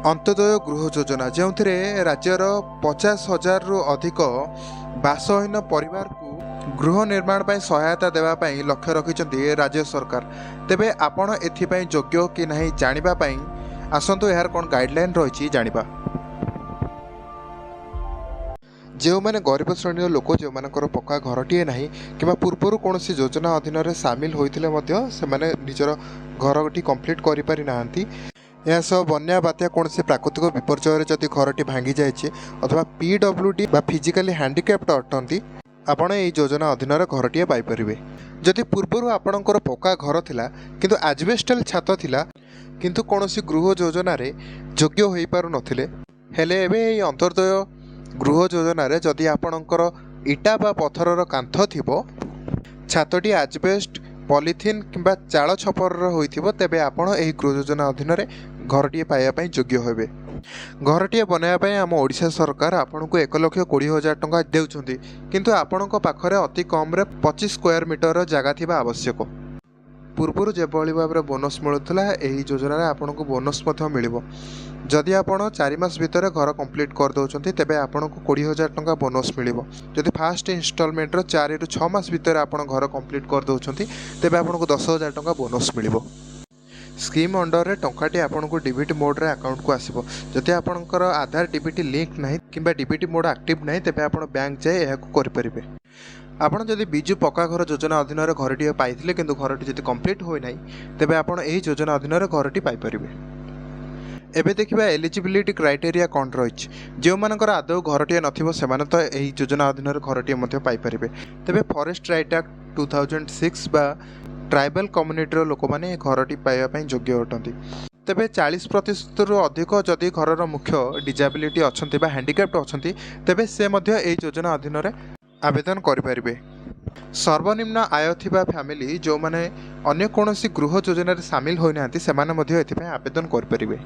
अंत्योदय गृह योजना जो राज्यर 50,000 रु अधिक बासहीन परिवार को गृह निर्माण पर सहायता देवाई लक्ष्य रखिंट राज्य सरकार। तेबे आपण एथिपाई योग्य कि नहीं जानापी आसतु यार कौन गाइडलाइन रही जाना। जो मैंने गरीब श्रेणी लोक जो मानकर पक्का घरटीए ना कि पूर्वर कौन योजना अधीन में सामिल होते से निजर घरटी कंप्लीट कर यह सब बन्या बात्या कौन से प्राकृतिक विपर्यय जदि घरटी भांगी जाए अथवा पीडब्ल्यूडी फिजिकली हैंडिकैप्ड अटंती आपण ये योजना अधीन घरटीए पाइपर। जदि पूर्वर आपणकर पक्का घर थिला किंतु आजबेस्टल छात थिला किंतु कौन गृह योजना योग्य हो पार नथिले हेले एबे अंत्योदय गृह योजना जदि आपणकर इटा बा पथरर कांथ थिबो छातटी आजबेस्ट पॉलिथिन किंबा चाल छपर होइथिबो तेबे आपण एही गृह योजना अधीन घरटीए पाइबापी योग्य होबे। घरटीए बनवाई आम ओडिशा सरकार आपन को 1,20,000 टंका देउछंती किंतु आपणक पाखरे अति कम रे 25 स्क्वायर मीटर जगह थिबा आवश्यक। पूर्वर जेभली भाव में बोनस मिलूला यही योजना आपन को बोनस मिलिबो। जदि आपड़ 4 मास भितर घर कंप्लीट कर दौरान तेबे आपन को 20,000 टंका बोनस मिलिबो। जदि फास्ट इन्स्टॉलमेंट 4 ରୁ 6 मास भितर आपन घर कंप्लीट कर दौरान तेबे आपन को 10,000 टंका बोनस मिलिबो। स्कीम अंडर रे टंकाटी आपन को डीबीटी मोड रे अकाउंट को आसीबो। जदि आपनकर आधार डीबीटी लिंक नाही किंबा डीबीटी मोड एक्टिव नाही तेबे आपन बैंक जाए यह कर परिबे। आपन जदि बिजु पक्का घर योजना अधीन घरटी पाइथिले किंतु घरटी जदि कंप्लीट होई नाही तेबे आपन एही योजना अधीन घरटी पाइ परिबे। एबे देखिबा एलिजिबिलिटी क्राइटेरिया कौन रही जो मानकर आदौ घरटीए नथिबो सेमाने तो एही योजना अधीन घरटीए मध्ये पाइ परिबे। तेबे फॉरेस्ट राइट एक्ट 2006 बा ट्राइबल कम्युनिटी लोक मैंने घरटी पाइबापी योग्य अटंती। तेबे 40% रु अधिक जदि घरर मुख्य डिजाबिलिटी अच्छी बा हैंडिकैप्ड अच्छी तेबे से मध्य एही योजना अधीन आवेदन करें। सर्वनिम्न आय थिबा फैमिली जो माने अन्य कोनोसी गृह योजना सामिल होना से आवेदन करें।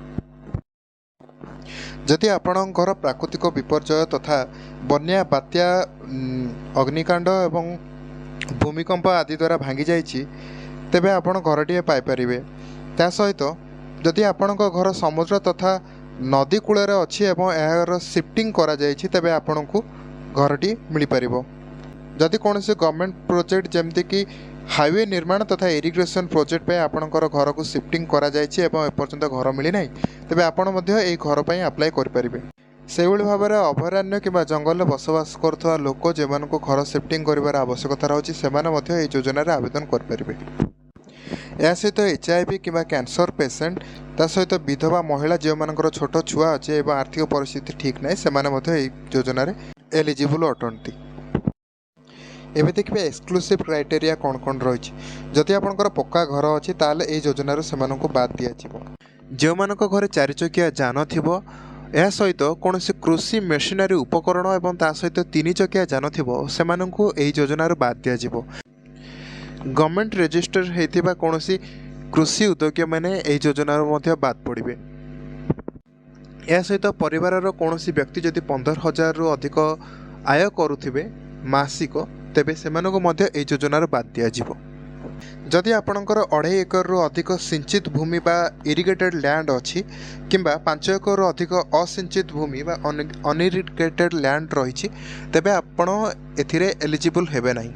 जदि आपण घर प्राकृतिक विपर्यय तथा बन्या बात्या अग्निकांड एवं भूमिकंप आदि द्वारा भांगी जाइछि तेबे आपण घरटीए पाइपर। ता सहित जदि आपण घर समुद्र तथा नदी कूल अच्छी एवं यार शिफ्टिंग करा जाइछि तेबे आपण को घरटी मिल पारिबो। जदि कौन से गवर्नमेंट प्रोजेक्ट जमती कि हाईवे निर्माण तथा इरिगेशन प्रोजेक्ट पे आपणकर घर को शिफ्टिंग करा जाइछि एवं एपर्यंत घर मिली नाही तेबे आपण मध्य एही घर पई अप्लाई कर परिबे। सेभଳି भाବରେ अभयारण्य किंवा जंगल बसवास करथवा लोक जेमानको घर शिफ्टिंग करिवार आवश्यकता रहछि सेमाने मध्य एही योजना रे आवेदन कर परिबे। या सहित HIV किंवा कैंसर पेशेंट ता सहित विधवा महिला जो मानकर छोट छुआ अच्छे एवं आर्थिक परिस्थिति ठीक नाही सेमाने मध्य एही योजना रे एलिजिबल अटंती। एबे देखिबे एक्सक्लूसिव क्राइटेरिया कौन कौन रही। जदि आपनकर पक्का घर अच्छी ताले एही योजना रे सेमानको बाद दिया जिवो। जो मानक घरे 4 चकिया जान थिबो यह सहित कौन से कृषि मेशिनरी उपकरण एवं ता सहित 3 चकिया जान थिबो सेमानंकु एही योजना रे बाद दिया जिवो। गवर्नमेंट रजिस्टर हेतिबा कौन सी कृषि उद्योगी मैंने एही योजना रे मध्य बाद पड़िबे। यह सहित परिवार रो कौन सी व्यक्ति जदि 15,000 रु अधिक आय करुथिबे मासिक तेबे सेमानंकु मध्य एही योजना रे बाद दिया जिवो। जदि आपणकर 2.5 एकर रु अधिक सिंचित भूमि बा इरिगेटेड लैंड अच्छी किंबा 5 एकर रु अधिक असिंचित भूमि बा अनइरिगेटेड लैंड रही तेबे आपण एथिरे एलिजिबल हेबे नाही।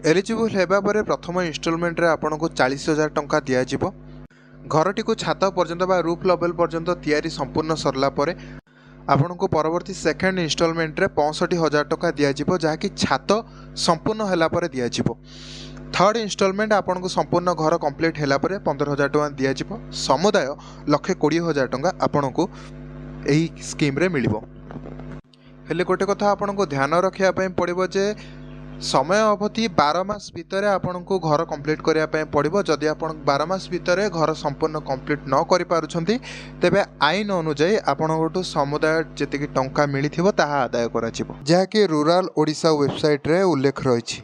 एलिजिबल हेबा परे प्रथम इन्स्टॉलमेंट रे आपण को 40,000 टंका दिया जिवो। घरटी को छात पर्यंत बा रूफ लेवल पर्यंत तैयारी संपूर्ण सरला परे आपण को परवर्ती सेकेंड इन्स्टॉलमेंट रे 65,000 टंका दिया जिवो जहाँकि छात संपूर्ण होला परे दिया जिवो। थर्ड इन्स्टॉलमेंट आपन को संपूर्ण घर कंप्लीट होला परे 15,000 टंका दिया जिवो। समुदाय 1,20,000 टंका आपन को एही स्कीम रे मिलिबो। हेले गोटे कथा आपन को ध्यान रखिया पय पड़िबो जे समय अवधि 12 मास भितर आपन को घर कंप्लीट करिया पय पड़िबो। जदि आपन 12 मास भितर घर संपूर्ण कंप्लीट न करि पारुछंती तेबे आईन अनुसार आपन समुदाय जेतिकी टंका मिलिथिबो ताहा आदाय करा जिवो जहा कि रूरल ओडिशा वेबसाइट रे उल्लेख रहिछि।